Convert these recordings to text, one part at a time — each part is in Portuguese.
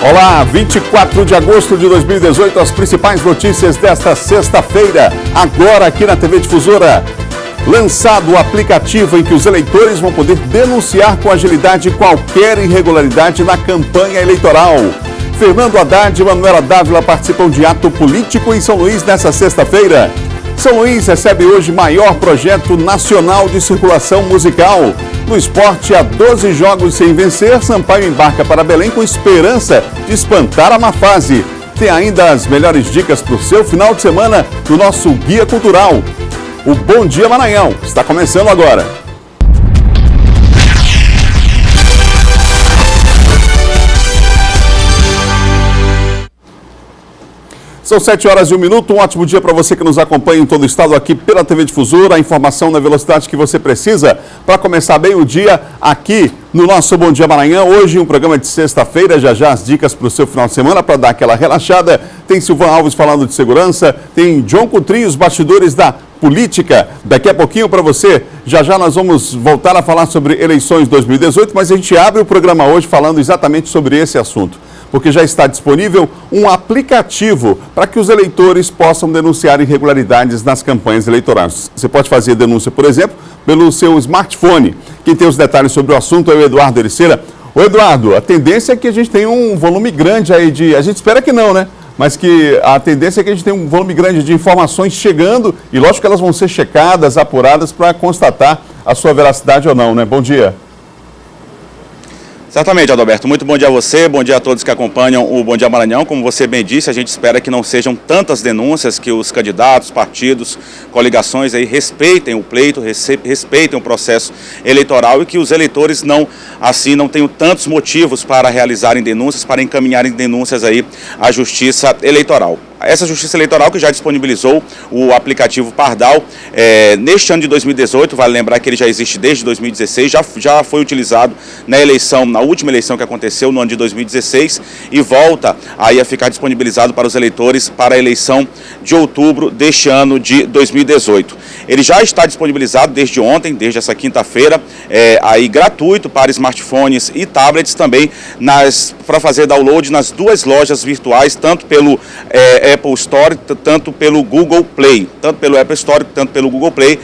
Olá, 24 de agosto de 2018, as principais notícias desta sexta-feira, agora aqui na TV Difusora. Lançado o aplicativo em que os eleitores vão poder denunciar com agilidade qualquer irregularidade na campanha eleitoral. Fernando Haddad e Manuela Dávila participam de ato político em São Luís nesta sexta-feira. São Luís recebe hoje maior projeto nacional de circulação musical. No esporte, há 12 jogos sem vencer, Sampaio embarca para Belém com esperança de espantar a má fase. Tem ainda as melhores dicas para o seu final de semana do nosso Guia Cultural. O Bom Dia Maranhão está começando agora. São 7h01, um ótimo dia para você que nos acompanha em todo o estado aqui pela TV Difusora. A informação na velocidade que você precisa para começar bem o dia aqui no nosso Bom Dia Maranhão. Hoje um programa de sexta-feira, já as dicas para o seu final de semana para dar aquela relaxada. Tem Silvan Alves falando de segurança, tem John Coutrinho, os bastidores da política. Daqui a pouquinho para você, já nós vamos voltar a falar sobre eleições 2018, mas a gente abre o programa hoje falando exatamente sobre esse assunto. Porque já está disponível um aplicativo para que os eleitores possam denunciar irregularidades nas campanhas eleitorais. Você pode fazer denúncia, por exemplo, pelo seu smartphone. Quem tem os detalhes sobre o assunto é o Eduardo Ericeira. Ô Eduardo, a tendência é que a gente tenha um volume grande aí de... A gente espera que não, né? Mas que a tendência é que a gente tenha um volume grande de informações chegando e lógico que elas vão ser checadas, apuradas para constatar a sua veracidade ou não, né? Bom dia. Certamente, Adalberto. Muito bom dia a você, bom dia a todos que acompanham o Bom Dia Maranhão. Como você bem disse, a gente espera que não sejam tantas denúncias, que os candidatos, partidos, coligações aí respeitem o pleito, respeitem o processo eleitoral e que os eleitores não tenham tantos motivos para realizarem denúncias, para encaminharem denúncias aí à Justiça Eleitoral. Essa Justiça Eleitoral que já disponibilizou o aplicativo Pardal neste ano de 2018, vale lembrar que ele já existe desde 2016, já foi utilizado na última eleição que aconteceu no ano de 2016 e volta aí a ficar disponibilizado para os eleitores para a eleição de outubro deste ano de 2018. Ele já está disponibilizado desde ontem, desde essa quinta-feira, aí gratuito para smartphones e tablets também para fazer download nas duas lojas virtuais, tanto pelo Apple Store, tanto pelo Google Play, tanto pelo Apple Store, tanto pelo Google Play,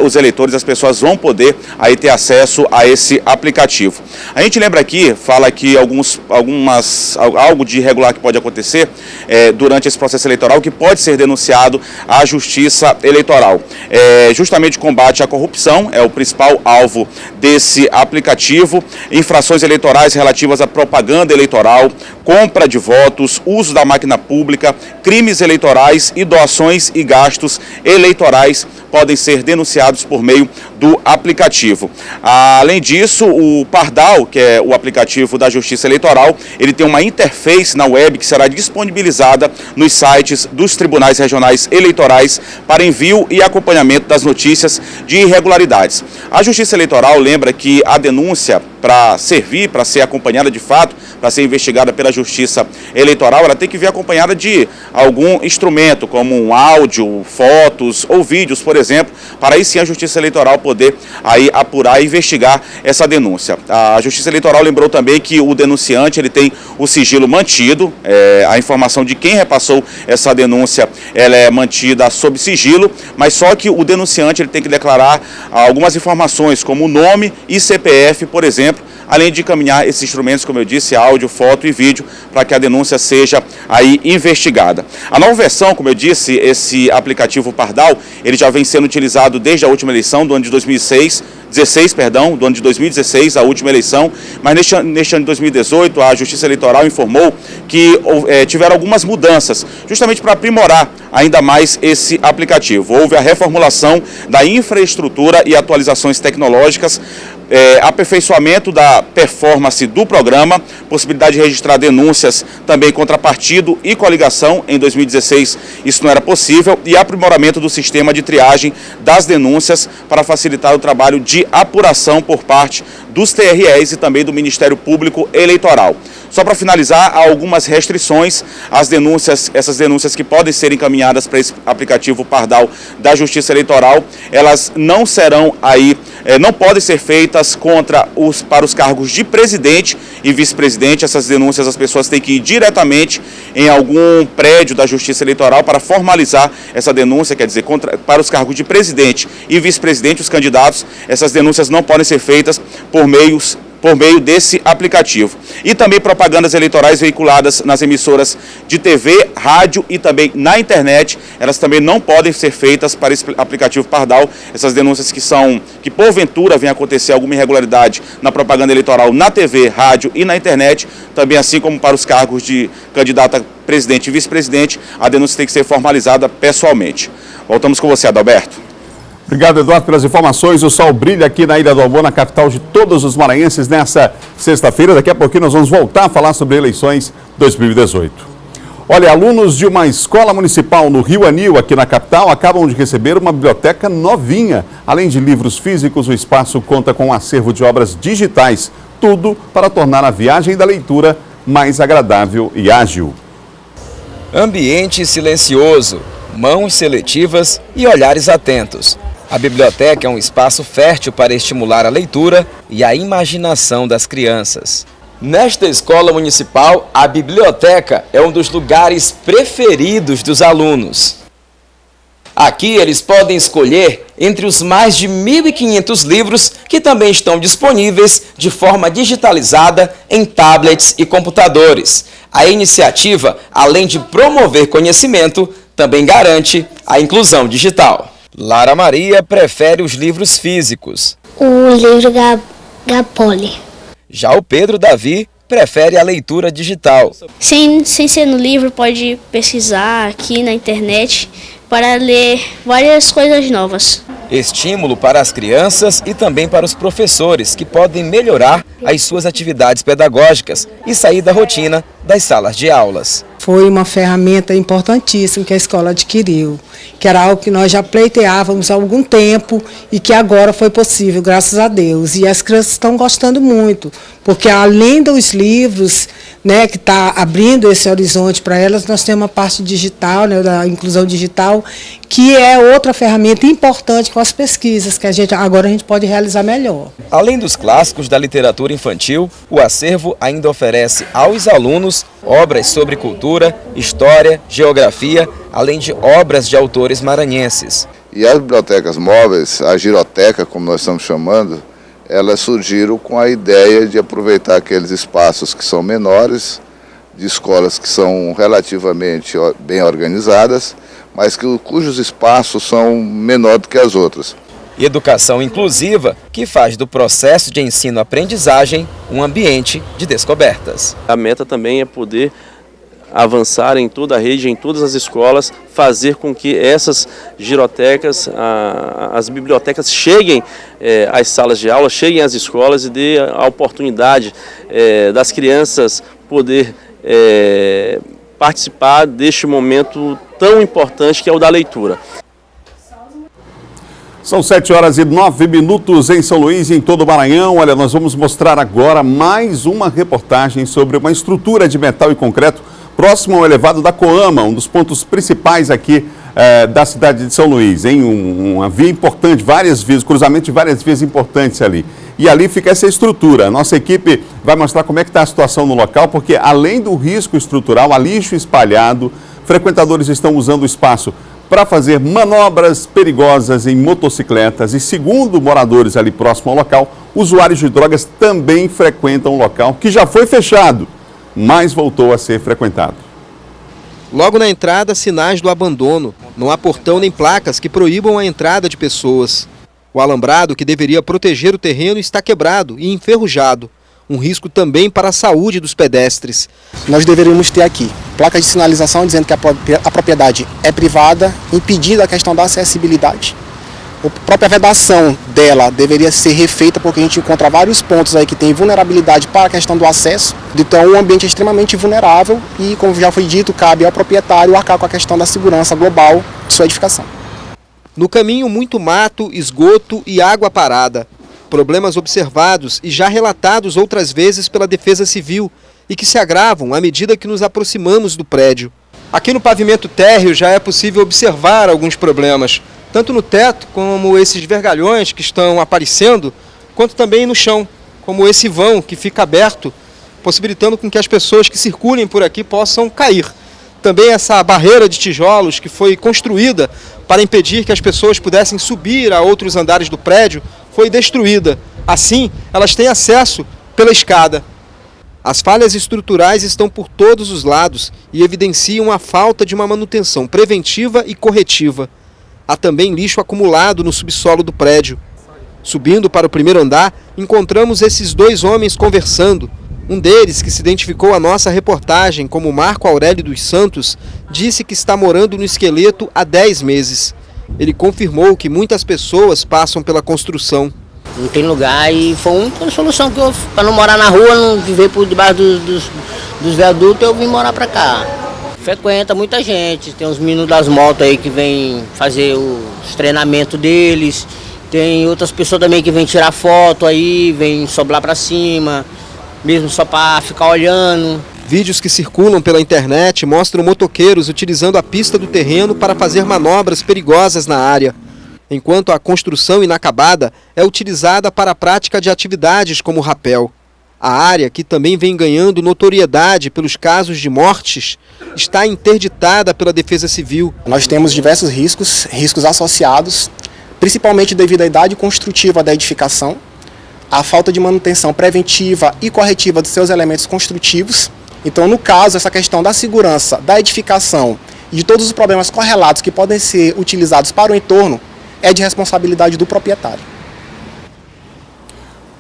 os eleitores, as pessoas vão poder aí ter acesso a esse aplicativo. A gente lembra aqui, fala aqui algo de irregular que pode acontecer durante esse processo eleitoral, que pode ser denunciado à Justiça Eleitoral. Justamente o combate à corrupção é o principal alvo desse aplicativo, infrações eleitorais relativas à propaganda eleitoral, compra de votos, uso da máquina pública, crimes eleitorais e doações e gastos eleitorais podem ser denunciados por meio do aplicativo. Além disso, o Pardal, que é o aplicativo da Justiça Eleitoral, ele tem uma interface na web que será disponibilizada nos sites dos tribunais regionais eleitorais para envio e acompanhamento das notícias de irregularidades. A Justiça Eleitoral lembra que a denúncia, para servir, para ser acompanhada de fato, para ser investigada pela Justiça Eleitoral, ela tem que vir acompanhada de algum instrumento, como um áudio, fotos ou vídeos, por exemplo, para aí sim a Justiça Eleitoral poder aí apurar e investigar essa denúncia. A Justiça Eleitoral lembrou também que o denunciante ele tem o sigilo mantido, a informação de quem repassou essa denúncia ela é mantida sob sigilo, mas só que o denunciante ele tem que declarar algumas informações, como o nome e CPF, por exemplo, além de encaminhar esses instrumentos, como eu disse, áudio, foto e vídeo, para que a denúncia seja aí investigada. A nova versão, como eu disse, esse aplicativo Pardal, ele já vem sendo utilizado desde a última eleição do ano de 2016, do ano de 2016, a última eleição, mas neste ano de 2018, a Justiça Eleitoral informou que tiveram algumas mudanças, justamente para aprimorar ainda mais esse aplicativo. Houve a reformulação da infraestrutura e atualizações tecnológicas, aperfeiçoamento da performance do programa, possibilidade de registrar denúncias também contra partido e coligação. Em 2016 isso não era possível, e aprimoramento do sistema de triagem das denúncias para facilitar o trabalho de apuração por parte dos TREs e também do Ministério Público Eleitoral. Só para finalizar, há algumas restrições às denúncias, essas denúncias que podem ser encaminhadas para esse aplicativo Pardal da Justiça Eleitoral, elas não serão aí, não podem ser feitas para os cargos de presidente e vice-presidente. Essas denúncias as pessoas têm que ir diretamente em algum prédio da Justiça Eleitoral para formalizar essa denúncia, quer dizer, para os cargos de presidente e vice-presidente, os candidatos, essas denúncias não podem ser feitas por meio desse aplicativo. E também propagandas eleitorais veiculadas nas emissoras de TV, rádio e também na internet, elas também não podem ser feitas para esse aplicativo Pardal. Essas denúncias que porventura venha acontecer alguma irregularidade na propaganda eleitoral na TV, rádio e na internet, também assim como para os cargos de candidato a presidente e vice-presidente, a denúncia tem que ser formalizada pessoalmente. Voltamos com você, Adalberto. Obrigado, Eduardo, pelas informações. O sol brilha aqui na Ilha do Amor, na capital de todos os maranhenses, nessa sexta-feira. Daqui a pouquinho nós vamos voltar a falar sobre eleições 2018. Olha, alunos de uma escola municipal no Rio Anil, aqui na capital, acabam de receber uma biblioteca novinha. Além de livros físicos, o espaço conta com um acervo de obras digitais. Tudo para tornar a viagem da leitura mais agradável e ágil. Ambiente silencioso, mãos seletivas e olhares atentos. A biblioteca é um espaço fértil para estimular a leitura e a imaginação das crianças. Nesta escola municipal, a biblioteca é um dos lugares preferidos dos alunos. Aqui eles podem escolher entre os mais de 1.500 livros que também estão disponíveis de forma digitalizada em tablets e computadores. A iniciativa, além de promover conhecimento, também garante a inclusão digital. Lara Maria prefere os livros físicos. O livro Gapoli. Já o Pedro Davi prefere a leitura digital. Sem ser no livro, pode pesquisar aqui na internet para ler várias coisas novas. Estímulo para as crianças e também para os professores, que podem melhorar as suas atividades pedagógicas e sair da rotina das salas de aulas. Foi uma ferramenta importantíssima que a escola adquiriu, que era algo que nós já pleiteávamos há algum tempo e que agora foi possível, graças a Deus. E as crianças estão gostando muito, porque além dos livros, né, que está abrindo esse horizonte para elas, nós temos a parte digital, né, da inclusão digital, que é outra ferramenta importante com as pesquisas, que agora a gente pode realizar melhor. Além dos clássicos da literatura infantil, o acervo ainda oferece aos alunos obras sobre cultura, história, geografia, além de obras de autores maranhenses. E as bibliotecas móveis, a giroteca, como nós estamos chamando, elas surgiram com a ideia de aproveitar aqueles espaços que são menores, de escolas que são relativamente bem organizadas, mas cujos espaços são menores do que as outras. Educação inclusiva, que faz do processo de ensino-aprendizagem um ambiente de descobertas. A meta também é poder avançar em toda a rede, em todas as escolas, fazer com que essas girotecas, as bibliotecas cheguem às salas de aula, cheguem às escolas e dê a oportunidade das crianças poder participar deste momento tão importante que é o da leitura. São 7h09 em São Luís e em todo o Maranhão. Olha, nós vamos mostrar agora mais uma reportagem sobre uma estrutura de metal e concreto próximo ao elevado da Coama, um dos pontos principais aqui da cidade de São Luís, hein? Uma via importante, várias vias, cruzamento de várias vias importantes ali. E ali fica essa estrutura. A nossa equipe vai mostrar como é que está a situação no local, porque além do risco estrutural, há lixo espalhado, frequentadores estão usando o espaço para fazer manobras perigosas em motocicletas e, segundo moradores ali próximo ao local, usuários de drogas também frequentam o local, que já foi fechado, mas voltou a ser frequentado. Logo na entrada, sinais do abandono. Não há portão nem placas que proíbam a entrada de pessoas. O alambrado, que deveria proteger o terreno, está quebrado e enferrujado. Um risco também para a saúde dos pedestres. Nós deveríamos ter aqui placas de sinalização dizendo que a propriedade é privada, impedindo a questão da acessibilidade. A própria vedação dela deveria ser refeita, porque a gente encontra vários pontos aí que tem vulnerabilidade para a questão do acesso. Então o ambiente é extremamente vulnerável e, como já foi dito, cabe ao proprietário arcar com a questão da segurança global de sua edificação. No caminho, muito mato, esgoto e água parada. Problemas observados e já relatados outras vezes pela Defesa Civil e que se agravam à medida que nos aproximamos do prédio. Aqui no pavimento térreo já é possível observar alguns problemas, tanto no teto, como esses vergalhões que estão aparecendo, quanto também no chão, como esse vão que fica aberto, possibilitando com que as pessoas que circulem por aqui possam cair. Também essa barreira de tijolos que foi construída para impedir que as pessoas pudessem subir a outros andares do prédio foi destruída. Assim, elas têm acesso pela escada. As falhas estruturais estão por todos os lados e evidenciam a falta de uma manutenção preventiva e corretiva. Há também lixo acumulado no subsolo do prédio. Subindo para o primeiro andar, encontramos esses dois homens conversando. Um deles, que se identificou à nossa reportagem como Marco Aurélio dos Santos, disse que está morando no esqueleto há 10 meses. Ele confirmou que muitas pessoas passam pela construção. Não tem lugar e foi a única solução que eu, para não morar na rua, não viver por debaixo dos viadutos, eu vim morar para cá. Frequenta muita gente, tem uns meninos das motos aí que vêm fazer os treinamentos deles, tem outras pessoas também que vêm tirar foto aí, vêm sobrar para cima, mesmo só para ficar olhando. Vídeos que circulam pela internet mostram motoqueiros utilizando a pista do terreno para fazer manobras perigosas na área, enquanto a construção inacabada é utilizada para a prática de atividades como rapel. A área, que também vem ganhando notoriedade pelos casos de mortes, está interditada pela Defesa Civil. Nós temos diversos riscos associados, principalmente devido à idade construtiva da edificação, à falta de manutenção preventiva e corretiva dos seus elementos construtivos. Então, no caso, essa questão da segurança da edificação e de todos os problemas correlatos que podem ser utilizados para o entorno é de responsabilidade do proprietário.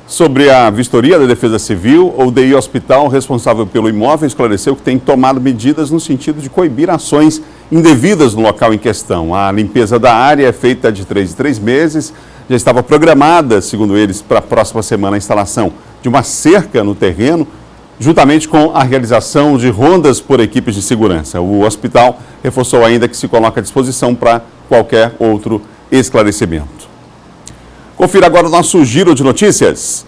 Sobre a vistoria da Defesa Civil, o DI Hospital, responsável pelo imóvel, esclareceu que tem tomado medidas no sentido de coibir ações indevidas no local em questão. A limpeza da área é feita de 3 em 3 meses. Já estava programada, segundo eles, para a próxima semana a instalação de uma cerca no terreno, juntamente com a realização de rondas por equipes de segurança. O hospital reforçou ainda que se coloca à disposição para qualquer outro esclarecimento. Confira agora o nosso giro de notícias.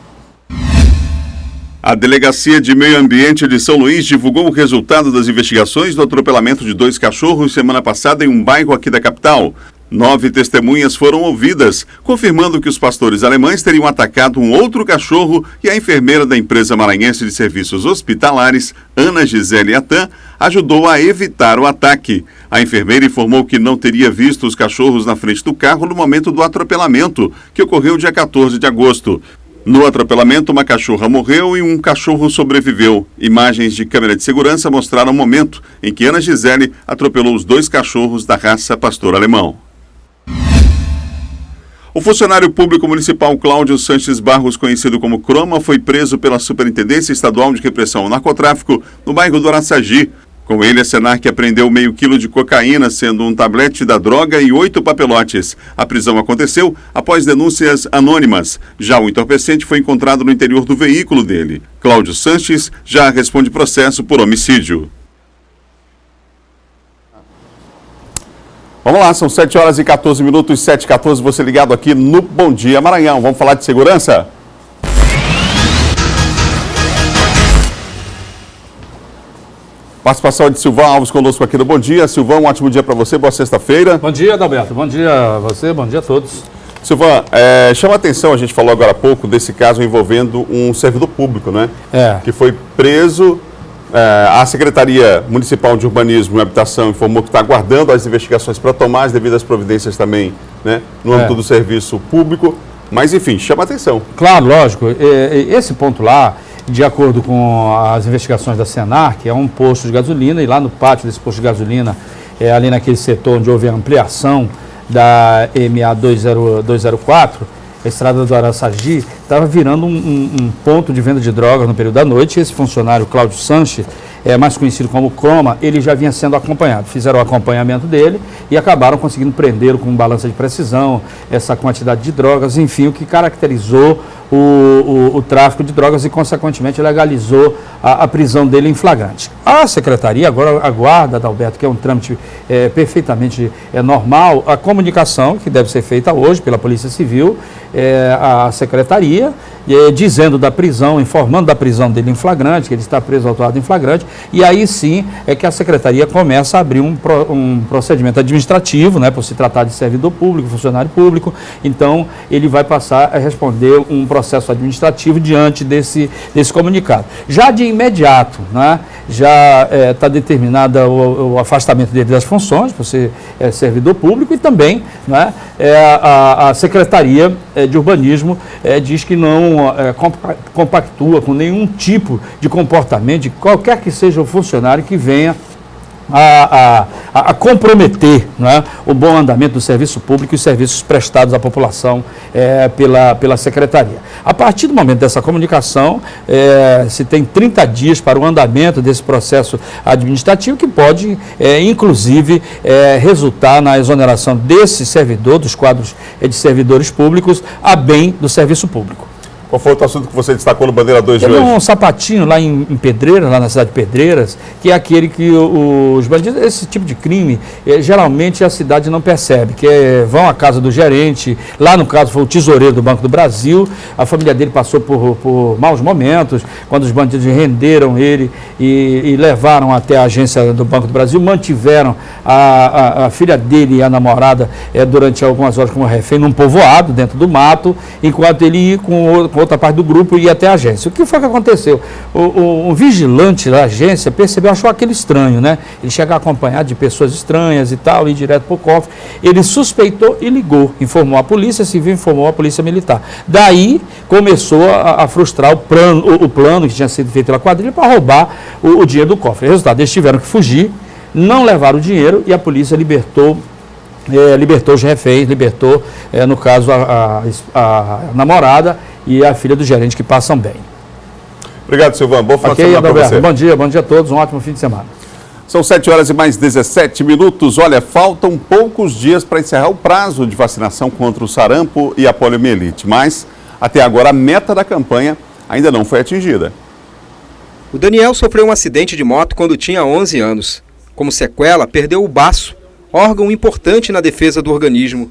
A Delegacia de Meio Ambiente de São Luís divulgou o resultado das investigações do atropelamento de 2 cachorros semana passada em um bairro aqui da capital. 9 testemunhas foram ouvidas, confirmando que os pastores alemães teriam atacado um outro cachorro e a enfermeira da empresa maranhense de serviços hospitalares, Ana Gisele Atan, ajudou a evitar o ataque. A enfermeira informou que não teria visto os cachorros na frente do carro no momento do atropelamento, que ocorreu dia 14 de agosto. No atropelamento, uma cachorra morreu e um cachorro sobreviveu. Imagens de câmera de segurança mostraram o momento em que Ana Gisele atropelou os 2 cachorros da raça pastor alemão. O funcionário público municipal Cláudio Sanches Barros, conhecido como Croma, foi preso pela Superintendência Estadual de Repressão ao Narcotráfico no bairro do Araçagi. Com ele, a Senarc apreendeu meio quilo de cocaína, sendo um tablete da droga e 8 papelotes. A prisão aconteceu após denúncias anônimas. Já o entorpecente foi encontrado no interior do veículo dele. Cláudio Sanches já responde processo por homicídio. Vamos lá, são 7 horas e 14 minutos, 7h14, você ligado aqui no Bom Dia Maranhão. Vamos falar de segurança? Participação de Silvão Alves conosco aqui no Bom Dia. Silvão, um ótimo dia para você, boa sexta-feira. Bom dia, Adalberto, bom dia a você, bom dia a todos. Silvão, chama a atenção, a gente falou agora há pouco desse caso envolvendo um servidor público, né? Que foi preso. A Secretaria Municipal de Urbanismo e Habitação informou que está aguardando as investigações para tomar as devidas providências também, né, no âmbito do serviço público. Mas, enfim, chama a atenção. Claro, lógico. Esse ponto lá, de acordo com as investigações da Senarc, é um posto de gasolina e lá no pátio desse posto de gasolina, ali naquele setor onde houve a ampliação da MA 204, a estrada do Araçagi, estava virando um ponto de venda de drogas no período da noite. Esse funcionário, Cláudio Sanches, mais conhecido como Croma, ele já vinha sendo acompanhado. Fizeram o acompanhamento dele e acabaram conseguindo prendê-lo com balança de precisão, essa quantidade de drogas, enfim, o que caracterizou o tráfico de drogas e, consequentemente, legalizou a prisão dele em flagrante. A Secretaria agora aguarda, Adalberto, que é um trâmite perfeitamente normal, a comunicação que deve ser feita hoje pela Polícia Civil, a Secretaria, dizendo da prisão, informando da prisão dele em flagrante, que ele está preso autuado em flagrante, e aí sim é que a Secretaria começa a abrir um procedimento administrativo, né, por se tratar de servidor público, funcionário público, então ele vai passar a responder um processo administrativo diante desse comunicado. Já de imediato, né, já está determinado o afastamento dele das funções, por ser servidor público, e também, né, a Secretaria de Urbanismo diz que não compactua com nenhum tipo de comportamento de qualquer que seja o funcionário que venha a comprometer, né, o bom andamento do serviço público e os serviços prestados à população pela Secretaria. A partir do momento dessa comunicação, se tem 30 dias para o andamento desse processo administrativo, que pode, inclusive, resultar na exoneração desse servidor, dos quadros de servidores públicos, a bem do serviço público. Qual foi o outro assunto que você destacou no Bandeira 2 de hoje? Teve um sapatinho lá em Pedreiras, lá na cidade de Pedreiras, que é aquele que os bandidos, esse tipo de crime, geralmente a cidade não percebe, que vão à casa do gerente, lá no caso foi o tesoureiro do Banco do Brasil, a família dele passou por maus momentos, quando os bandidos renderam ele e levaram até a agência do Banco do Brasil, mantiveram a filha dele e a namorada durante algumas horas como refém num povoado, dentro do mato, enquanto ele ia com outra parte do grupo e ia até a agência. O que foi que aconteceu? O vigilante da agência percebeu, achou aquele estranho, né? Ele chega acompanhado de pessoas estranhas e tal, ir direto para o cofre. Ele suspeitou e ligou, informou a polícia civil, informou a polícia militar. Daí começou a frustrar o plano que tinha sido feito pela quadrilha para roubar o dinheiro do cofre. Resultado, eles tiveram que fugir, não levaram o dinheiro e a polícia libertou os reféns, no caso, a namorada e a filha do gerente, que passam bem. Obrigado, Silvano. Bom final de semana para você. Bom dia a todos, um ótimo fim de semana. São 7 horas e mais 17 minutos. Olha, faltam poucos dias para encerrar o prazo de vacinação contra o sarampo e a poliomielite, mas até agora a meta da campanha ainda não foi atingida. O Daniel sofreu um acidente de moto quando tinha 11 anos. Como sequela, perdeu o baço, órgão importante na defesa do organismo.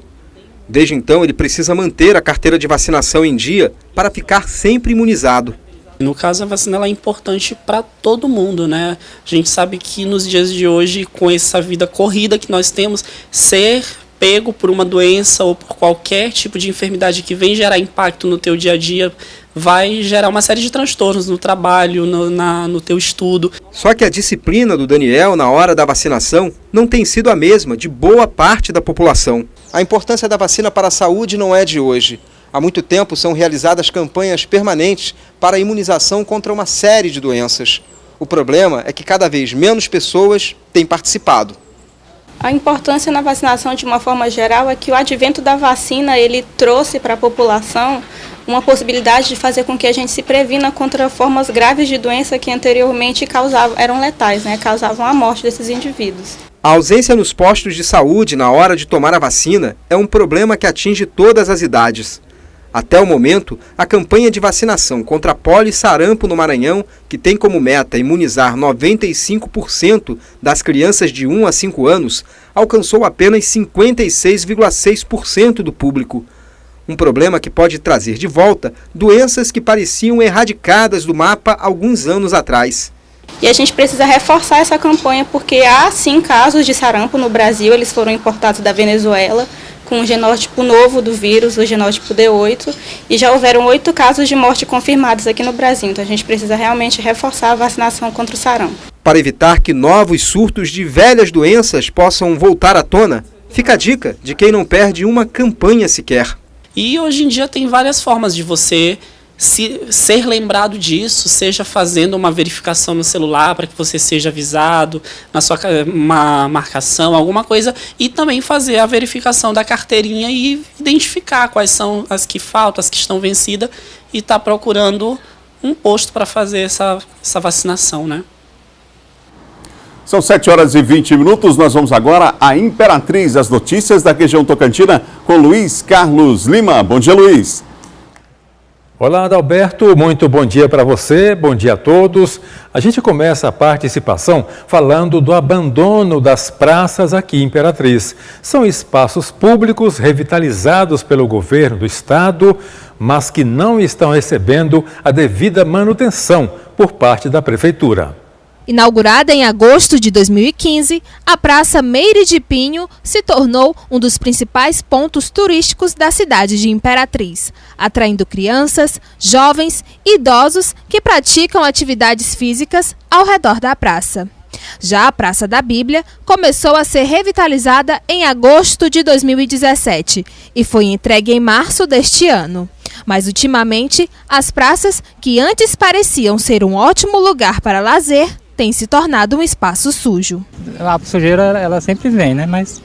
Desde então, ele precisa manter a carteira de vacinação em dia para ficar sempre imunizado. No caso, a vacina ela é importante para todo mundo, né? A gente sabe que nos dias de hoje, com essa vida corrida que nós temos, ser pego por uma doença ou por qualquer tipo de enfermidade que vem gerar impacto no teu dia a dia, vai gerar uma série de transtornos no trabalho, no teu estudo. Só que a disciplina do Daniel na hora da vacinação não tem sido a mesma de boa parte da população. A importância da vacina para a saúde não é de hoje. Há muito tempo são realizadas campanhas permanentes para a imunização contra uma série de doenças. O problema é que cada vez menos pessoas têm participado. A importância na vacinação, de uma forma geral, é que o advento da vacina ele trouxe para a população uma possibilidade de fazer com que a gente se previna contra formas graves de doença que anteriormente eram letais, né? Causavam a morte desses indivíduos. A ausência nos postos de saúde na hora de tomar a vacina é um problema que atinge todas as idades. Até o momento, a campanha de vacinação contra polio e sarampo no Maranhão, que tem como meta imunizar 95% das crianças de 1 a 5 anos, alcançou apenas 56,6% do público. Um problema que pode trazer de volta doenças que pareciam erradicadas do mapa alguns anos atrás. E a gente precisa reforçar essa campanha porque há sim casos de sarampo no Brasil, eles foram importados da Venezuela, com o genótipo novo do vírus, o genótipo D8, e já houveram 8 casos de morte confirmados aqui no Brasil. Então a gente precisa realmente reforçar a vacinação contra o sarampo. Para evitar que novos surtos de velhas doenças possam voltar à tona, fica a dica de quem não perde uma campanha sequer. E hoje em dia tem várias formas de você ser lembrado disso, seja fazendo uma verificação no celular para que você seja avisado, uma marcação, alguma coisa, e também fazer a verificação da carteirinha e identificar quais são as que faltam, as que estão vencidas, e estar procurando um posto para fazer essa vacinação, né? São 7 horas e 20 minutos, nós vamos agora à Imperatriz, as notícias da região Tocantina, com Luiz Carlos Lima. Bom dia, Luiz. Olá, Adalberto, muito bom dia para você, bom dia a todos. A gente começa a participação falando do abandono das praças aqui em Imperatriz. São espaços públicos revitalizados pelo governo do estado, mas que não estão recebendo a devida manutenção por parte da prefeitura. Inaugurada em agosto de 2015, a Praça Meire de Pinho se tornou um dos principais pontos turísticos da cidade de Imperatriz, atraindo crianças, jovens e idosos que praticam atividades físicas ao redor da praça. Já a Praça da Bíblia começou a ser revitalizada em agosto de 2017 e foi entregue em março deste ano. Mas, ultimamente, as praças, que antes pareciam ser um ótimo lugar para lazer, tem se tornado um espaço sujo. A sujeira, ela sempre vem, né? Mas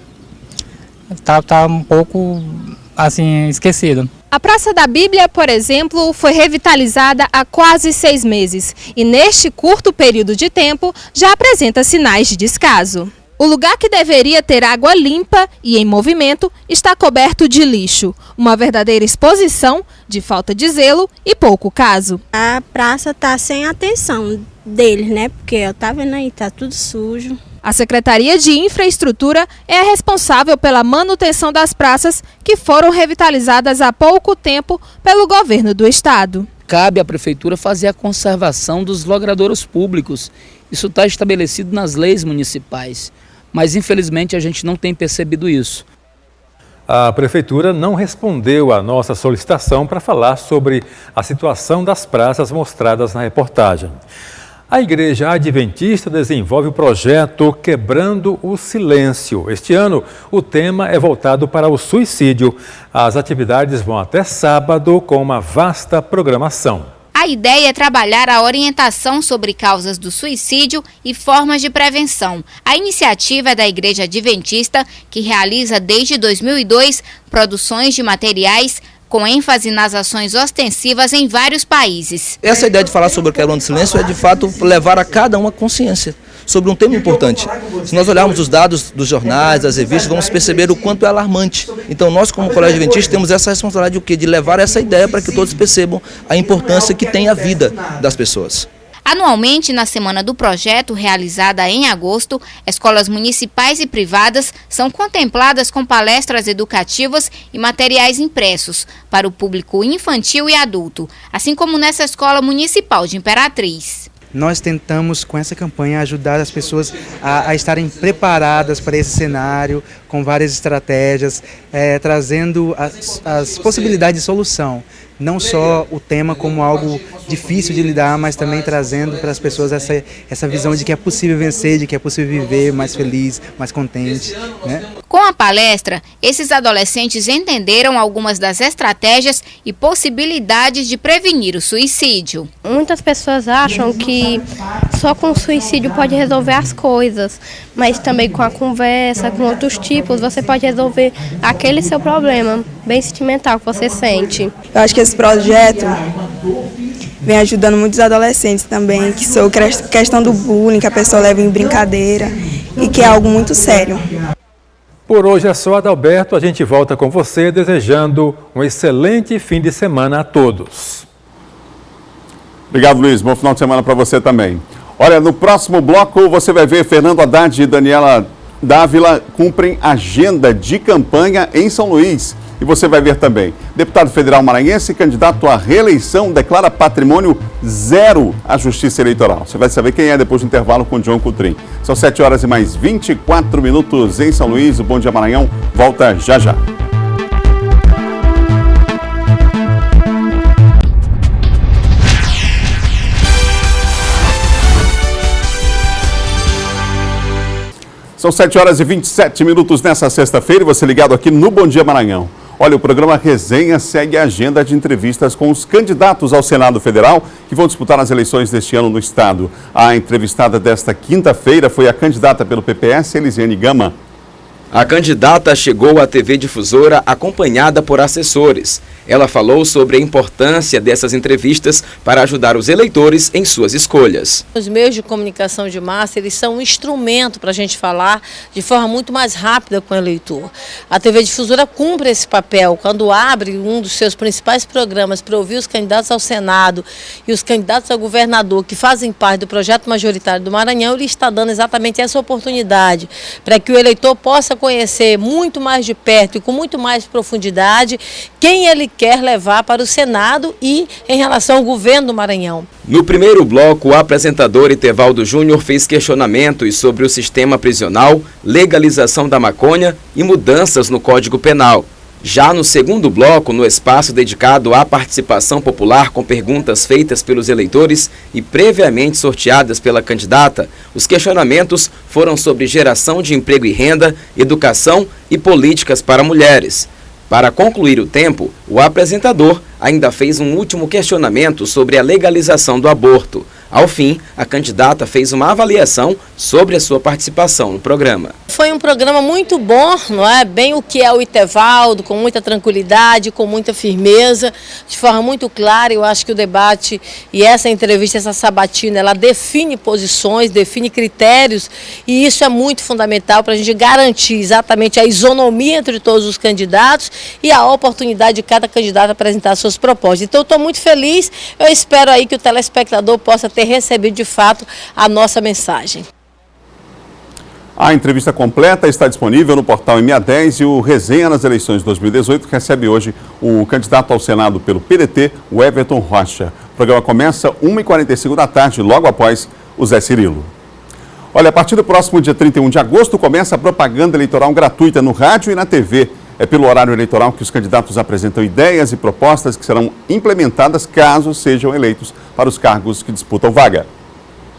tá um pouco, assim, esquecido. A Praça da Bíblia, por exemplo, foi revitalizada há quase 6 meses e neste curto período de tempo já apresenta sinais de descaso. O lugar que deveria ter água limpa e em movimento está coberto de lixo, uma verdadeira exposição de falta de zelo e pouco caso. A praça está sem atenção deles, né? Porque eu tá vendo aí, tá tudo sujo. A Secretaria de Infraestrutura é a responsável pela manutenção das praças que foram revitalizadas há pouco tempo pelo governo do estado. Cabe à prefeitura fazer a conservação dos logradouros públicos. Isso está estabelecido nas leis municipais, mas infelizmente a gente não tem percebido isso. A prefeitura não respondeu à nossa solicitação para falar sobre a situação das praças mostradas na reportagem. A Igreja Adventista desenvolve o projeto Quebrando o Silêncio. Este ano, o tema é voltado para o suicídio. As atividades vão até sábado com uma vasta programação. A ideia é trabalhar a orientação sobre causas do suicídio e formas de prevenção. A iniciativa é da Igreja Adventista, que realiza desde 2002 produções de materiais com ênfase nas ações ostensivas em vários países. Essa ideia de falar sobre o Quebrando o Silêncio é, de fato, levar a cada um a consciência sobre um tema importante. Se nós olharmos os dados dos jornais, das revistas, vamos perceber o quanto é alarmante. Então, nós, como Colégio Adventista, temos essa responsabilidade de, de levar essa ideia para que todos percebam a importância que tem a vida das pessoas. Anualmente, na Semana do Projeto, realizada em agosto, escolas municipais e privadas são contempladas com palestras educativas e materiais impressos para o público infantil e adulto, assim como nessa escola municipal de Imperatriz. Nós tentamos, com essa campanha, ajudar as pessoas a estarem preparadas para esse cenário, com várias estratégias, trazendo as possibilidades de solução. Não só o tema como algo difícil de lidar, mas também trazendo para as pessoas essa visão de que é possível vencer, de que é possível viver mais feliz, mais contente, né? Com a palestra, esses adolescentes entenderam algumas das estratégias e possibilidades de prevenir o suicídio. Muitas pessoas acham que só com o suicídio pode resolver as coisas, mas também com a conversa, com outros tipos, você pode resolver aquele seu problema bem sentimental que você sente. Eu acho que esse projeto vem ajudando muitos adolescentes também, que são questão do bullying, que a pessoa leva em brincadeira e que é algo muito sério. Por hoje é só, Adalberto. A gente volta com você desejando um excelente fim de semana a todos. Obrigado, Luiz. Bom final de semana para você também. Olha, no próximo bloco você vai ver Fernando Haddad e Daniela Dávila cumprem agenda de campanha em São Luís. E você vai ver também, deputado federal maranhense, candidato à reeleição, declara patrimônio zero à Justiça Eleitoral. Você vai saber quem é depois do intervalo com o John Coutrin. São 7 horas e mais 24 minutos em São Luís. O Bom Dia Maranhão volta já já. São 7 horas e 27 minutos nessa sexta-feira e você ligado aqui no Bom Dia Maranhão. Olha, o programa Resenha segue a agenda de entrevistas com os candidatos ao Senado Federal que vão disputar as eleições deste ano no estado. A entrevistada desta quinta-feira foi a candidata pelo PPS, Elisiane Gama. A candidata chegou à TV Difusora acompanhada por assessores. Ela falou sobre a importância dessas entrevistas para ajudar os eleitores em suas escolhas. Os meios de comunicação de massa, eles são um instrumento para a gente falar de forma muito mais rápida com o eleitor. A TV Difusora cumpre esse papel quando abre um dos seus principais programas para ouvir os candidatos ao Senado e os candidatos ao governador que fazem parte do projeto majoritário do Maranhão. Ele está dando exatamente essa oportunidade para que o eleitor possa conhecer muito mais de perto e com muito mais profundidade quem ele quer levar para o Senado e em relação ao governo do Maranhão. No primeiro bloco, o apresentador Itevaldo Júnior fez questionamentos sobre o sistema prisional, legalização da maconha e mudanças no Código Penal. Já no segundo bloco, no espaço dedicado à participação popular com perguntas feitas pelos eleitores e previamente sorteadas pela candidata, os questionamentos foram sobre geração de emprego e renda, educação e políticas para mulheres. Para concluir o tempo, o apresentador ainda fez um último questionamento sobre a legalização do aborto. Ao fim, a candidata fez uma avaliação sobre a sua participação no programa. Foi um programa muito bom, não é? Bem o que é o Itevaldo, com muita tranquilidade, com muita firmeza, de forma muito clara. Eu acho que o debate e essa entrevista, essa sabatina, ela define posições, define critérios, e isso é muito fundamental para a gente garantir exatamente a isonomia entre todos os candidatos e a oportunidade de cada candidato apresentar suas propostas. Então, eu estou muito feliz, eu espero aí que o telespectador possa ter recebido de fato a nossa mensagem. A entrevista completa está disponível no portal MA10 e o Resenha nas Eleições 2018 recebe hoje o candidato ao Senado pelo PDT, o Everton Rocha. O programa começa 1h45 da tarde, logo após o Zé Cirilo. Olha, a partir do próximo dia 31 de agosto começa a propaganda eleitoral gratuita no rádio e na TV. É pelo horário eleitoral que os candidatos apresentam ideias e propostas que serão implementadas caso sejam eleitos para os cargos que disputam vaga.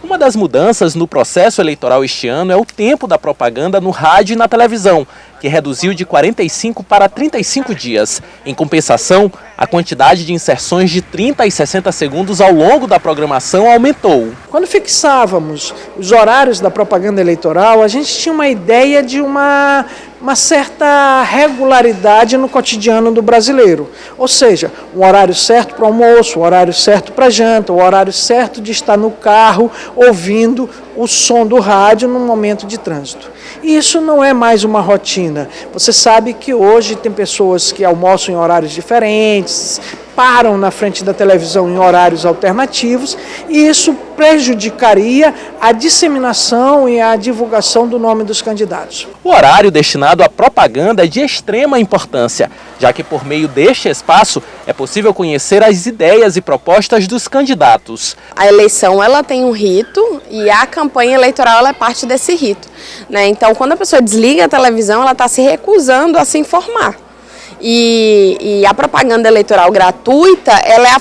Uma das mudanças no processo eleitoral este ano é o tempo da propaganda no rádio e na televisão, que reduziu de 45 para 35 dias. Em compensação, a quantidade de inserções de 30 e 60 segundos ao longo da programação aumentou. Quando fixávamos os horários da propaganda eleitoral, a gente tinha uma ideia de uma certa regularidade no cotidiano do brasileiro. Ou seja, um horário certo para o almoço, o horário certo para a janta, o horário certo de estar no carro ouvindo o som do rádio no momento de trânsito. E isso não é mais uma rotina. Você sabe que hoje tem pessoas que almoçam em horários diferentes, param na frente da televisão em horários alternativos, e isso prejudicaria a disseminação e a divulgação do nome dos candidatos. O horário destinado à propaganda é de extrema importância, já que por meio deste espaço é possível conhecer as ideias e propostas dos candidatos. A eleição ela tem um rito e a campanha eleitoral ela é parte desse rito, né? Então, quando a pessoa desliga a televisão, ela está se recusando a se informar. E a propaganda eleitoral gratuita, ela é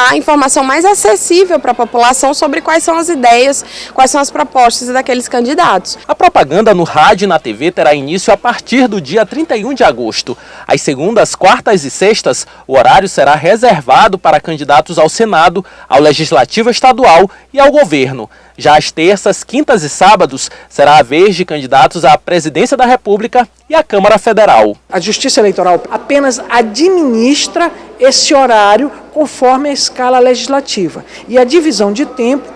a informação mais acessível para a população sobre quais são as ideias, quais são as propostas daqueles candidatos. A propaganda no rádio e na TV terá início a partir do dia 31 de agosto. Às segundas, quartas e sextas, o horário será reservado para candidatos ao Senado, ao Legislativo Estadual e ao Governo. Já às terças, quintas e sábados, será a vez de candidatos à Presidência da República e à Câmara Federal. A Justiça Eleitoral apenas administra esse horário conforme a escala legislativa. E a divisão de tempo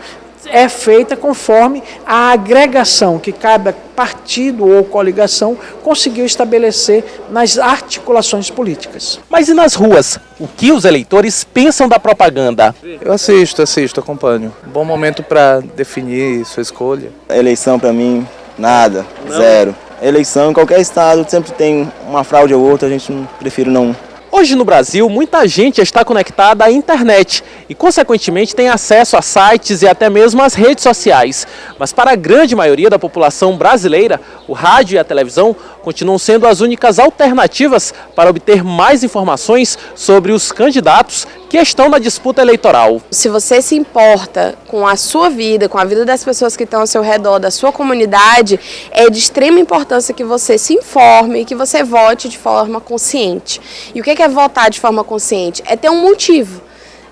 é feita conforme a agregação que cada partido ou coligação conseguiu estabelecer nas articulações políticas. Mas e nas ruas? O que os eleitores pensam da propaganda? Eu assisto, acompanho. Bom momento para definir sua escolha. Eleição para mim, nada, zero. Eleição em qualquer estado sempre tem uma fraude ou outra, a gente prefere não. Hoje no Brasil, muita gente está conectada à internet e, consequentemente, tem acesso a sites e até mesmo às redes sociais. Mas para a grande maioria da população brasileira, o rádio e a televisão continuam sendo as únicas alternativas para obter mais informações sobre os candidatos que estão na disputa eleitoral. Se você se importa com a sua vida, com a vida das pessoas que estão ao seu redor, da sua comunidade, é de extrema importância que você se informe e que você vote de forma consciente. E o que é votar de forma consciente? É ter um motivo.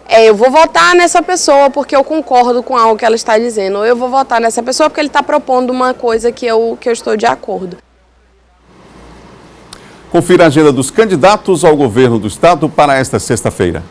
Eu vou votar nessa pessoa porque eu concordo com algo que ela está dizendo, ou eu vou votar nessa pessoa porque ele está propondo uma coisa que eu estou de acordo. Confira a agenda dos candidatos ao governo do estado para esta sexta-feira.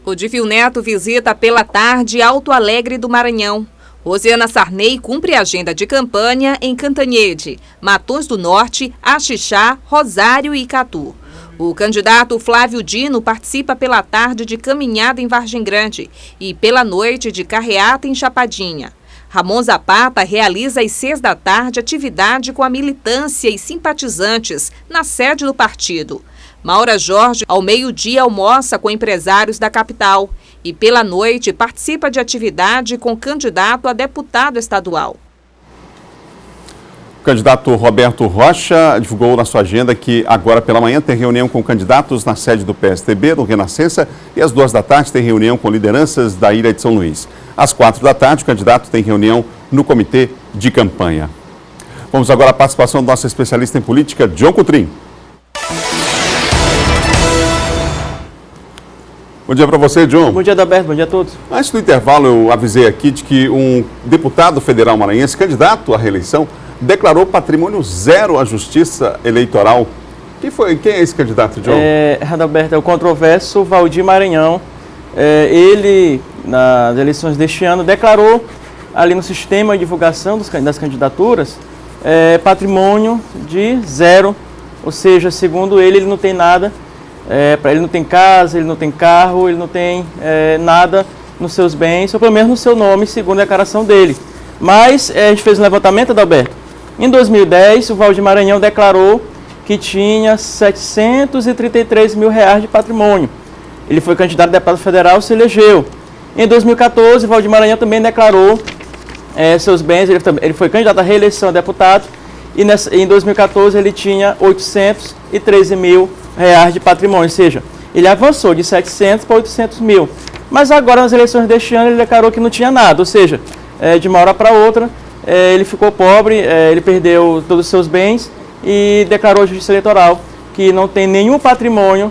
Odívio Neto visita pela tarde Alto Alegre do Maranhão. Rosiana Sarney cumpre a agenda de campanha em Cantanhede, Matões do Norte, Axixá, Rosário e Icatu. O candidato Flávio Dino participa pela tarde de caminhada em Vargem Grande e pela noite de carreata em Chapadinha. Ramon Zapata realiza às 6 da tarde atividade com a militância e simpatizantes na sede do partido. Maura Jorge, ao meio-dia, almoça com empresários da capital e, pela noite, participa de atividade com candidato a deputado estadual. O candidato Roberto Rocha divulgou na sua agenda que agora pela manhã tem reunião com candidatos na sede do PSDB, no Renascença, e às 2 da tarde tem reunião com lideranças da Ilha de São Luís. Às 4 da tarde, o candidato tem reunião no comitê de campanha. Vamos agora à participação do nosso especialista em política, John Coutrin. Bom dia para você, John. Bom dia, Adalberto. Bom dia a todos. Antes do intervalo, eu avisei aqui de que um deputado federal maranhense, candidato à reeleição, declarou patrimônio zero à Justiça Eleitoral. Quem é esse candidato, John? Adalberto, é o controverso Valdir Maranhão. Ele, nas eleições deste ano, declarou ali no sistema de divulgação das candidaturas patrimônio de zero. Ou seja, segundo ele não tem nada. Ele não tem casa, ele não tem carro, ele não tem nada nos seus bens, ou pelo menos no seu nome, segundo a declaração dele. Mas a gente fez um levantamento, Adalberto. Em 2010, o Valdir Maranhão declarou que tinha R$733 mil de patrimônio. Ele foi candidato a deputado federal, se elegeu. Em 2014, o Valdir Maranhão também declarou seus bens, ele foi candidato à reeleição a deputado, e em 2014 ele tinha R$813 mil de patrimônio, ou seja, ele avançou de 700 para 800 mil. Mas agora, nas eleições deste ano, ele declarou que não tinha nada, ou seja, de uma hora para outra, ele ficou pobre, ele perdeu todos os seus bens e declarou à Justiça Eleitoral que não tem nenhum patrimônio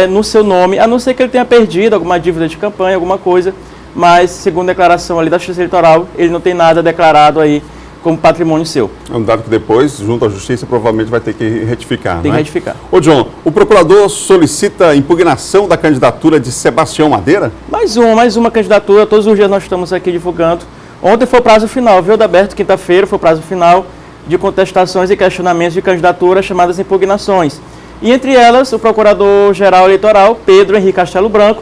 no seu nome, a não ser que ele tenha perdido alguma dívida de campanha, alguma coisa, mas, segundo a declaração ali da Justiça Eleitoral, ele não tem nada declarado aí como patrimônio seu. É um dado que depois, junto à Justiça, provavelmente vai ter que retificar, Tem que retificar. Ô, John, o procurador solicita a impugnação da candidatura de Sebastião Madeira? Mais uma candidatura, todos os dias nós estamos aqui divulgando. Ontem foi o prazo final, viu, Adalberto? Quinta-feira foi o prazo final de contestações e questionamentos de candidatura chamadas impugnações. E entre elas, o Procurador-Geral Eleitoral, Pedro Henrique Castelo Branco,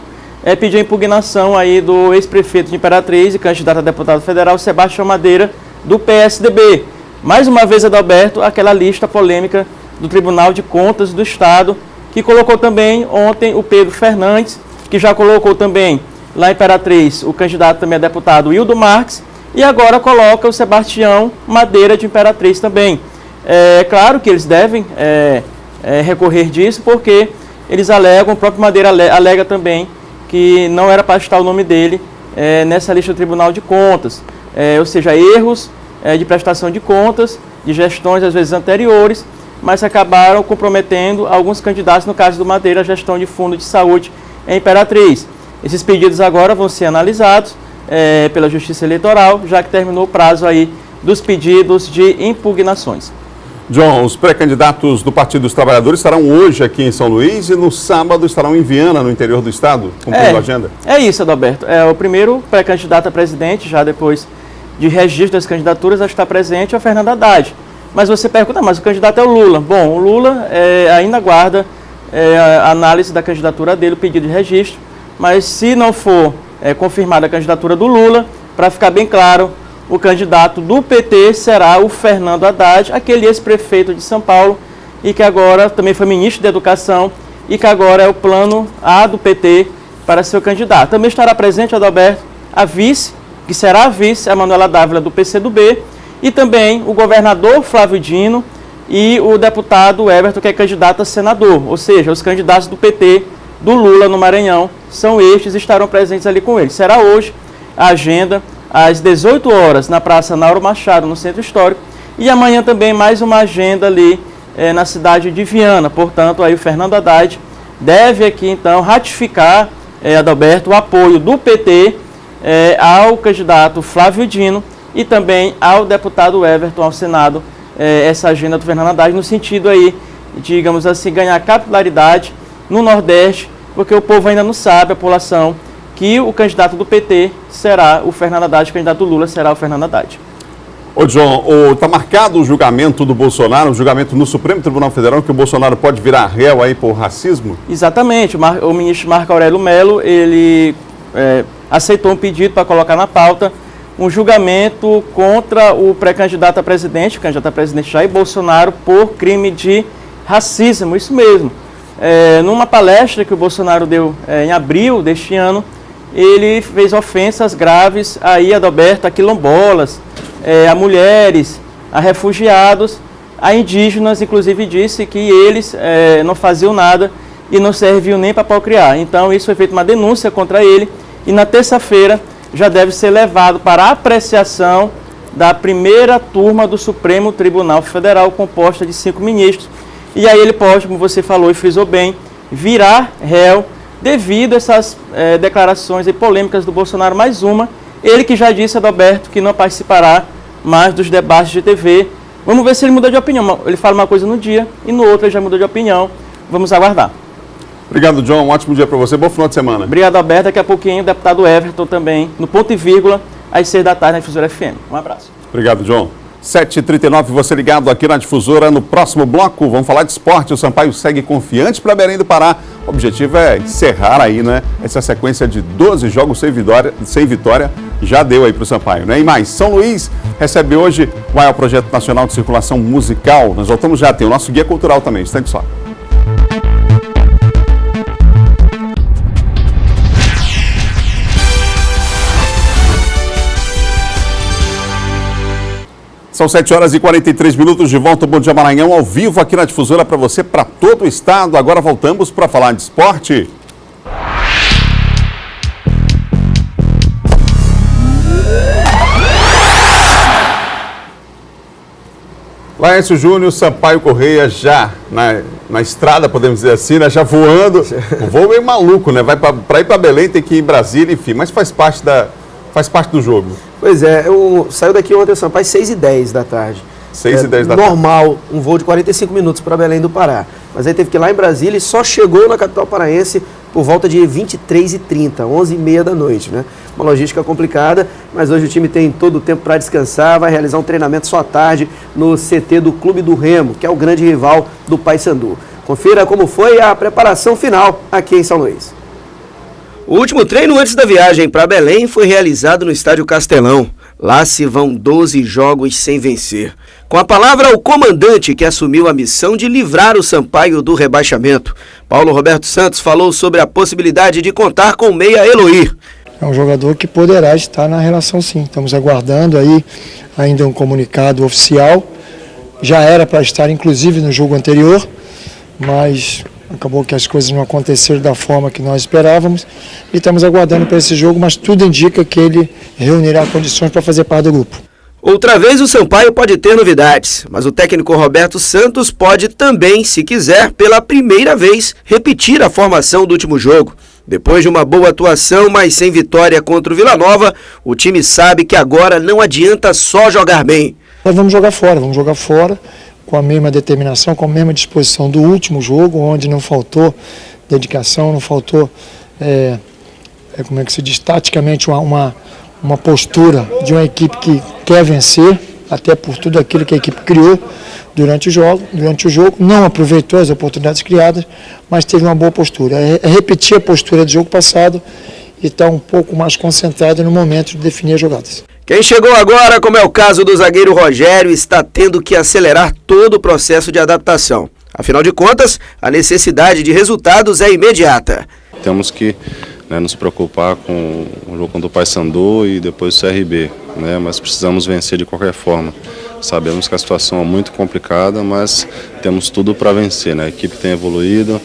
pediu a impugnação aí do ex-prefeito de Imperatriz e candidato a deputado federal, Sebastião Madeira, do PSDB. Mais uma vez, Adalberto, aquela lista polêmica do Tribunal de Contas do Estado, que colocou também ontem o Pedro Fernandes, que já colocou também lá em Imperatriz o candidato também a deputado Hildo Marques, e agora coloca o Sebastião Madeira de Imperatriz também. É claro que eles devem recorrer disso, porque eles alegam, o próprio Madeira alega também que não era para estar o nome dele nessa lista do Tribunal de Contas. Ou seja, erros de prestação de contas, de gestões às vezes anteriores, mas acabaram comprometendo alguns candidatos, no caso do Madeira, a gestão de fundo de saúde em Imperatriz. Esses pedidos agora vão ser analisados pela Justiça Eleitoral, já que terminou o prazo aí dos pedidos de impugnações. John, os pré-candidatos do Partido dos Trabalhadores estarão hoje aqui em São Luís e no sábado estarão em Viana, no interior do estado, cumprindo a agenda? É isso, Adalberto. O primeiro pré-candidato a presidente, já depois de registro das candidaturas, a estar presente é o Fernando Haddad. Mas você pergunta, mas o candidato é o Lula. Bom, o Lula ainda aguarda a análise da candidatura dele, o pedido de registro, mas se não for confirmada a candidatura do Lula, para ficar bem claro, o candidato do PT será o Fernando Haddad, aquele ex-prefeito de São Paulo e que agora também foi ministro da Educação e que agora é o plano A do PT para ser o candidato. Também estará presente, Adalberto, a vice, que será a vice, a Manuela Dávila do PCdoB, e também o governador Flávio Dino e o deputado Everton, que é candidato a senador, ou seja, os candidatos do PT, do Lula no Maranhão, são estes e estarão presentes ali com ele. Será hoje a agenda, às 18 horas, na Praça Nauro Machado, no Centro Histórico, e amanhã também mais uma agenda ali na cidade de Viana. Portanto, aí o Fernando Haddad deve aqui, então, ratificar, Adalberto, o apoio do PT ao candidato Flávio Dino e também ao deputado Everton ao Senado essa agenda do Fernando Haddad no sentido aí, digamos assim, ganhar capilaridade no Nordeste, porque o povo ainda não sabe, a população, que o candidato do PT será o Fernando Haddad, o candidato do Lula será o Fernando Haddad. Ô John, está marcado o julgamento do Bolsonaro, o julgamento no Supremo Tribunal Federal, que o Bolsonaro pode virar réu aí por racismo? Exatamente, o ministro Marco Aurélio Mello, ele aceitou um pedido para colocar na pauta um julgamento contra o pré-candidato a presidente, o candidato a presidente Jair Bolsonaro, por crime de racismo, isso mesmo. Numa palestra que o Bolsonaro deu em abril deste ano, ele fez ofensas graves a Adalberto, a quilombolas, a mulheres, a refugiados, a indígenas, inclusive disse que eles não faziam nada e não serviam nem para procriar. Então isso foi feita uma denúncia contra ele e na terça-feira já deve ser levado para apreciação da primeira turma do Supremo Tribunal Federal, composta de 5 ministros. E aí ele pode, como você falou e frisou bem, virar réu devido a essas declarações e polêmicas do Bolsonaro. Mais uma, ele que já disse, Adalberto, que não participará mais dos debates de TV. Vamos ver se ele muda de opinião. Ele fala uma coisa no dia e no outro ele já mudou de opinião. Vamos aguardar. Obrigado, John. Um ótimo dia para você. Bom final de semana. Obrigado, Alberto. Daqui a pouquinho, o deputado Everton também, no ponto e vírgula, às 6 da tarde na Difusora FM. Um abraço. Obrigado, John. 7h39, você ligado aqui na Difusora. No próximo bloco, vamos falar de esporte. O Sampaio segue confiante para Belém do Pará. O objetivo é encerrar aí, né? Essa sequência de 12 jogos sem vitória já deu aí para o Sampaio, né? E mais, São Luís recebe hoje o maior projeto nacional de circulação musical. Nós voltamos já, tem o nosso guia cultural também. Instante só. São 7h43 de volta, Bom Dia Maranhão, ao vivo aqui na Difusora para você, para todo o estado. Agora voltamos para falar de esporte. Laércio Júnior, Sampaio Correia já na estrada, podemos dizer assim, né? Já voando. O voo meio maluco, né? Para ir para Belém tem que ir em Brasília, enfim, mas faz parte do jogo. Pois é, saiu daqui ontem o Sampaio 6h10 da tarde. 6h10 da tarde. Normal, um voo de 45 minutos para Belém do Pará. Mas aí teve que ir lá em Brasília e só chegou na capital paraense por volta de 23h30, 11h30 da noite, né? Uma logística complicada, mas hoje o time tem todo o tempo para descansar, vai realizar um treinamento só à tarde no CT do Clube do Remo, que é o grande rival do Paysandu. Confira como foi a preparação final aqui em São Luís. O último treino antes da viagem para Belém foi realizado no Estádio Castelão. Lá se vão 12 jogos sem vencer. Com a palavra o comandante que assumiu a missão de livrar o Sampaio do rebaixamento. Paulo Roberto Santos falou sobre a possibilidade de contar com o meia Eloir. É um jogador que poderá estar na relação sim. Estamos aguardando aí ainda um comunicado oficial. Já era para estar inclusive no jogo anterior, mas acabou que as coisas não aconteceram da forma que nós esperávamos e estamos aguardando para esse jogo, mas tudo indica que ele reunirá condições para fazer parte do grupo. Outra vez o Sampaio pode ter novidades, mas o técnico Roberto Santos pode também, se quiser, pela primeira vez, repetir a formação do último jogo. Depois de uma boa atuação, mas sem vitória contra o Vila Nova, o time sabe que agora não adianta só jogar bem. Nós vamos jogar fora com a mesma determinação, com a mesma disposição do último jogo, onde não faltou dedicação, não faltou, como é que se diz, taticamente uma postura de uma equipe que quer vencer, até por tudo aquilo que a equipe criou durante o jogo, não aproveitou as oportunidades criadas, mas teve uma boa postura. É repetir a postura do jogo passado e estar um pouco mais concentrado no momento de definir as jogadas. Quem chegou agora, como é o caso do zagueiro Rogério, está tendo que acelerar todo o processo de adaptação. Afinal de contas, a necessidade de resultados é imediata. Temos que nos preocupar com o jogo contra o Paysandu e depois o CRB, mas precisamos vencer de qualquer forma. Sabemos que a situação é muito complicada, mas temos tudo para vencer. A equipe tem evoluído,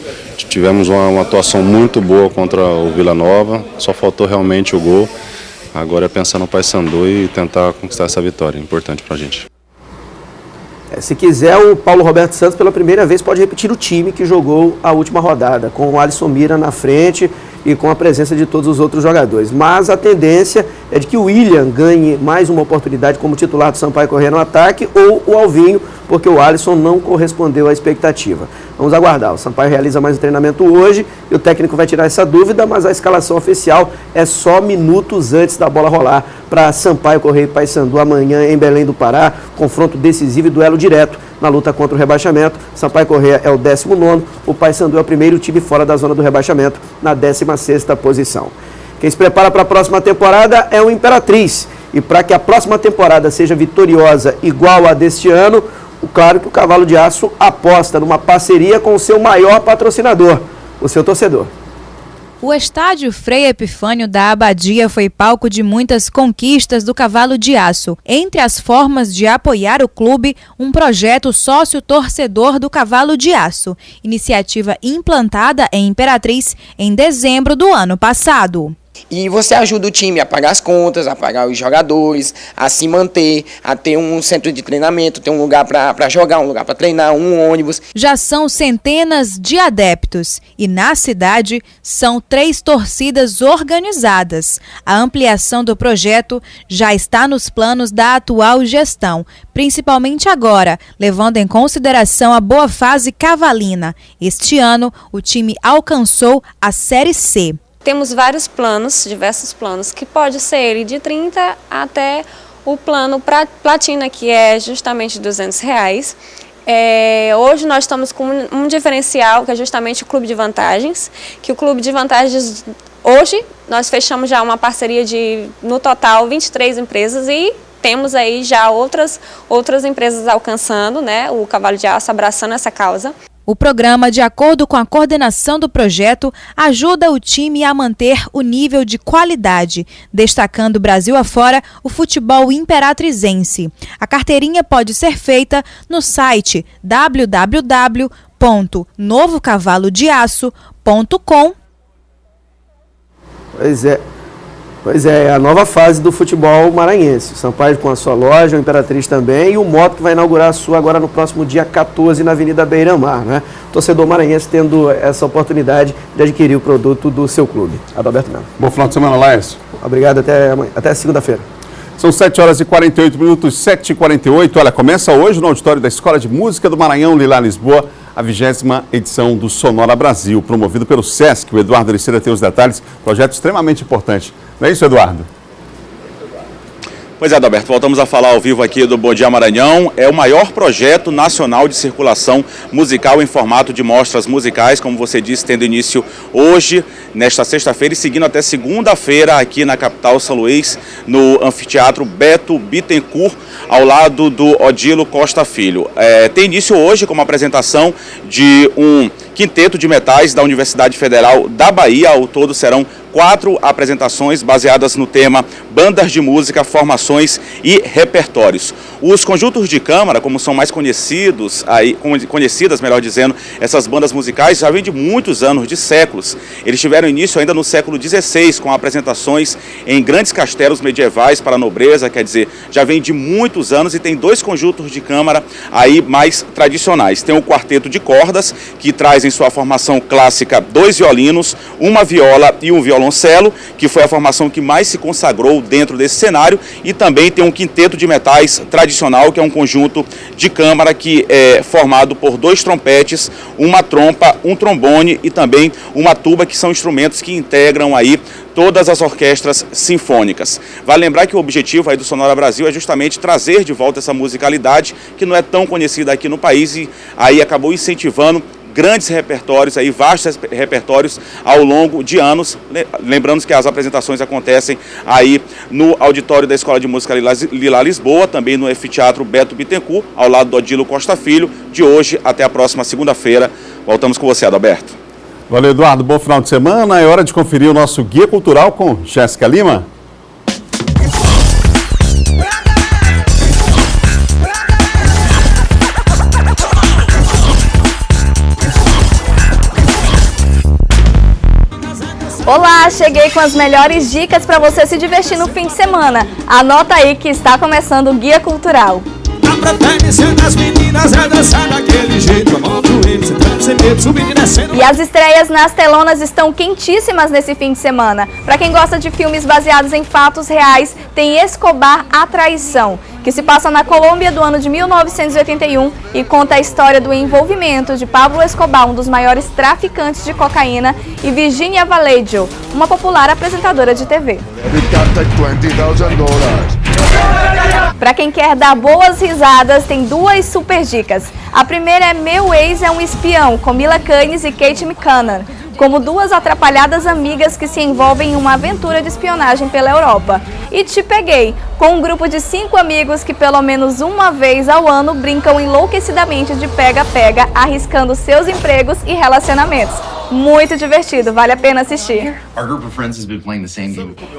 tivemos uma atuação muito boa contra o Vila Nova, só faltou realmente o gol. Agora é pensar no Paysandu e tentar conquistar essa vitória, importante para a gente. Se quiser, o Paulo Roberto Santos pela primeira vez pode repetir o time que jogou a última rodada, com o Alisson Mira na frente e com a presença de todos os outros jogadores. Mas a tendência é de que o William ganhe mais uma oportunidade como titular do Sampaio Corrêa no ataque, ou o Alvinho, porque o Alisson não correspondeu à expectativa. Vamos aguardar. O Sampaio realiza mais um treinamento hoje e o técnico vai tirar essa dúvida, mas a escalação oficial é só minutos antes da bola rolar para Sampaio Corrêa e Paysandu amanhã em Belém do Pará. Confronto decisivo e duelo direto na luta contra o rebaixamento. Sampaio Corrêa é o 19º, o Paysandu é o primeiro time fora da zona do rebaixamento, na 16ª posição. Quem se prepara para a próxima temporada é o Imperatriz. E para que a próxima temporada seja vitoriosa igual a deste ano, claro que o Cavalo de Aço aposta numa parceria com o seu maior patrocinador, o seu torcedor. O estádio Frei Epifânio da Abadia foi palco de muitas conquistas do Cavalo de Aço. Entre as formas de apoiar o clube, um projeto sócio-torcedor do Cavalo de Aço, iniciativa implantada em Imperatriz em dezembro do ano passado. E você ajuda o time a pagar as contas, a pagar os jogadores, a se manter, a ter um centro de treinamento, ter um lugar para jogar, um lugar para treinar, um ônibus. Já são centenas de adeptos e na cidade são 3 torcidas organizadas. A ampliação do projeto já está nos planos da atual gestão, principalmente agora, levando em consideração a boa fase cavalina. Este ano, o time alcançou a Série C. Temos vários planos, diversos planos, que pode ser de 30 até o plano platina, que é justamente R$200. Hoje nós estamos com um diferencial, que é justamente o Clube de Vantagens, que o Clube de Vantagens, hoje, nós fechamos já uma parceria de, no total, 23 empresas e temos aí já outras empresas alcançando, né, o Cavalo de Aço abraçando essa causa. O programa, de acordo com a coordenação do projeto, ajuda o time a manter o nível de qualidade, destacando Brasil afora o futebol imperatrizense. A carteirinha pode ser feita no site www.novocavalodeaço.com. Pois é a nova fase do futebol maranhense. O Sampaio com a sua loja, o Imperatriz também, e o Moto que vai inaugurar a sua agora no próximo dia 14 na Avenida Beira-Mar, né? O torcedor maranhense tendo essa oportunidade de adquirir o produto do seu clube. Adalberto Melo. Bom final de semana, Laércio. Obrigado, até segunda-feira. São 7h48, 7h48. Olha, começa hoje no auditório da Escola de Música do Maranhão, Lilá Lisboa, a 20ª edição do Sonora Brasil, promovido pelo SESC. O Eduardo Aliceira tem os detalhes, projeto extremamente importante. Não é isso, Eduardo? Pois é, Adalberto, voltamos a falar ao vivo aqui do Bom Dia Maranhão. É o maior projeto nacional de circulação musical em formato de mostras musicais, como você disse, tendo início hoje, nesta sexta-feira, e seguindo até segunda-feira aqui na capital São Luís, no Anfiteatro Beto Bittencourt, ao lado do Odilo Costa Filho. Tem início hoje com uma apresentação de um quinteto de metais da Universidade Federal da Bahia. Ao todo serão 4 apresentações baseadas no tema Bandas de Música, Formações e Repertórios. Os conjuntos de câmara, como são mais conhecidas, melhor dizendo, essas bandas musicais já vêm de muitos anos, de séculos. Eles tiveram início ainda no século XVI, com apresentações em grandes castelos medievais para a nobreza, quer dizer, já vem de muitos anos, e tem 2 conjuntos de câmara aí mais tradicionais. Tem o quarteto de cordas, que traz em sua formação clássica 2 violinos, uma viola e um violoncelo, que foi a formação que mais se consagrou dentro desse cenário, e também tem um quinteto de metais tradicional, que é um conjunto de câmara que é formado por 2 trompetes, uma trompa, um trombone e também uma tuba, que são instrumentos que integram aí todas as orquestras sinfônicas. Vale lembrar que o objetivo aí do Sonora Brasil é justamente trazer de volta essa musicalidade que não é tão conhecida aqui no país, e aí acabou incentivando grandes repertórios, aí, vastos repertórios ao longo de anos. Lembrando que as apresentações acontecem aí no auditório da Escola de Música Lilá Lisboa, também no Anfiteatro Beto Bittencourt, ao lado do Odilo Costa Filho, de hoje até a próxima segunda-feira. Voltamos com você, Adalberto. Valeu, Eduardo. Bom final de semana. É hora de conferir o nosso Guia Cultural com Jéssica Lima. Olá, cheguei com as melhores dicas para você se divertir no fim de semana. Anota aí que está começando o Guia Cultural. A preferência das meninas é dançar daquele jeito, a mão do sem medo, subindo e descendo. E as estreias nas telonas estão quentíssimas nesse fim de semana. Para quem gosta de filmes baseados em fatos reais, tem Escobar, A Traição, que se passa na Colômbia do ano de 1981 e conta a história do envolvimento de Pablo Escobar, um dos maiores traficantes de cocaína, e Virginia Vallejo, uma popular apresentadora de TV. Para quem quer dar boas risadas, tem duas super dicas. A primeira é Meu Ex é um Espião, com Mila Kunis e Kate McKinnon, como duas atrapalhadas amigas que se envolvem em uma aventura de espionagem pela Europa. E Te Peguei, com um grupo de 5 amigos que pelo menos uma vez ao ano brincam enlouquecidamente de pega-pega, arriscando seus empregos e relacionamentos. Muito divertido, vale a pena assistir.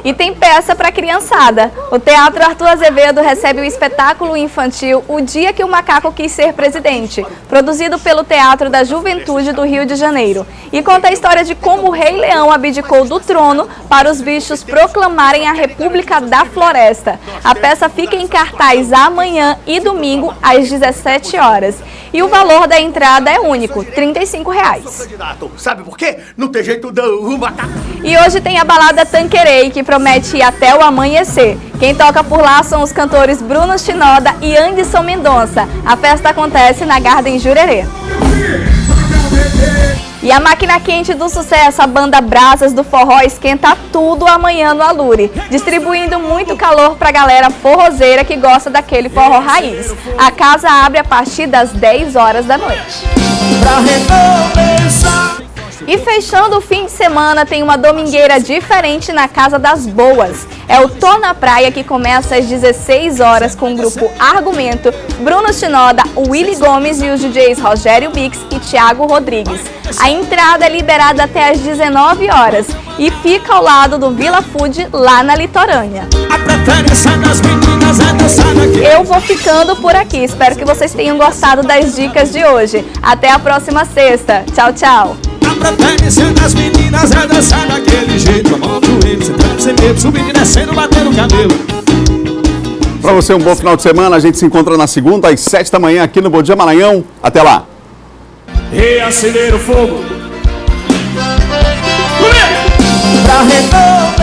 E tem peça para criançada. O Teatro Arthur Azevedo recebe o espetáculo infantil O Dia que o Macaco Quis Ser Presidente, produzido pelo Teatro da Juventude do Rio de Janeiro. E conta a história de como o Rei Leão abdicou do trono para os bichos proclamarem a República da Floresta. A peça fica em cartaz amanhã e domingo às 17 horas. E o valor da entrada é único, R$ 35. Sabe por quê? Não tem jeito do macaco. E hoje tem a balada Tanqueray, que promete ir até o amanhecer. Quem toca por lá são os cantores Bruno Shinoda e Anderson Mendonça. A festa acontece na Garden Jurerê. E a máquina quente do sucesso, a banda Brasas do Forró, esquenta tudo amanhã no Alure, distribuindo muito calor pra galera forrozeira que gosta daquele forró raiz. A casa abre a partir das 10 horas da noite. E fechando o fim de semana, tem uma domingueira diferente na Casa das Boas. É o Tô na Praia, que começa às 16 horas com o grupo Argumento, Bruno Shinoda, Willy Gomes e os DJs Rogério Bix e Thiago Rodrigues. A entrada é liberada até às 19 horas e fica ao lado do Vila Food, lá na Litorânea. Eu vou ficando por aqui. Espero que vocês tenham gostado das dicas de hoje. Até a próxima sexta. Tchau, tchau. A preferência das meninas é dançar daquele jeito, a mão doendo, sentando sem medo, subindo e descendo, batendo o cabelo. Para você, um bom final de semana. A gente se encontra na segunda, às 7 da manhã, aqui no Bom Dia Maranhão. Até lá. Reacender o fogo. Pra resolver.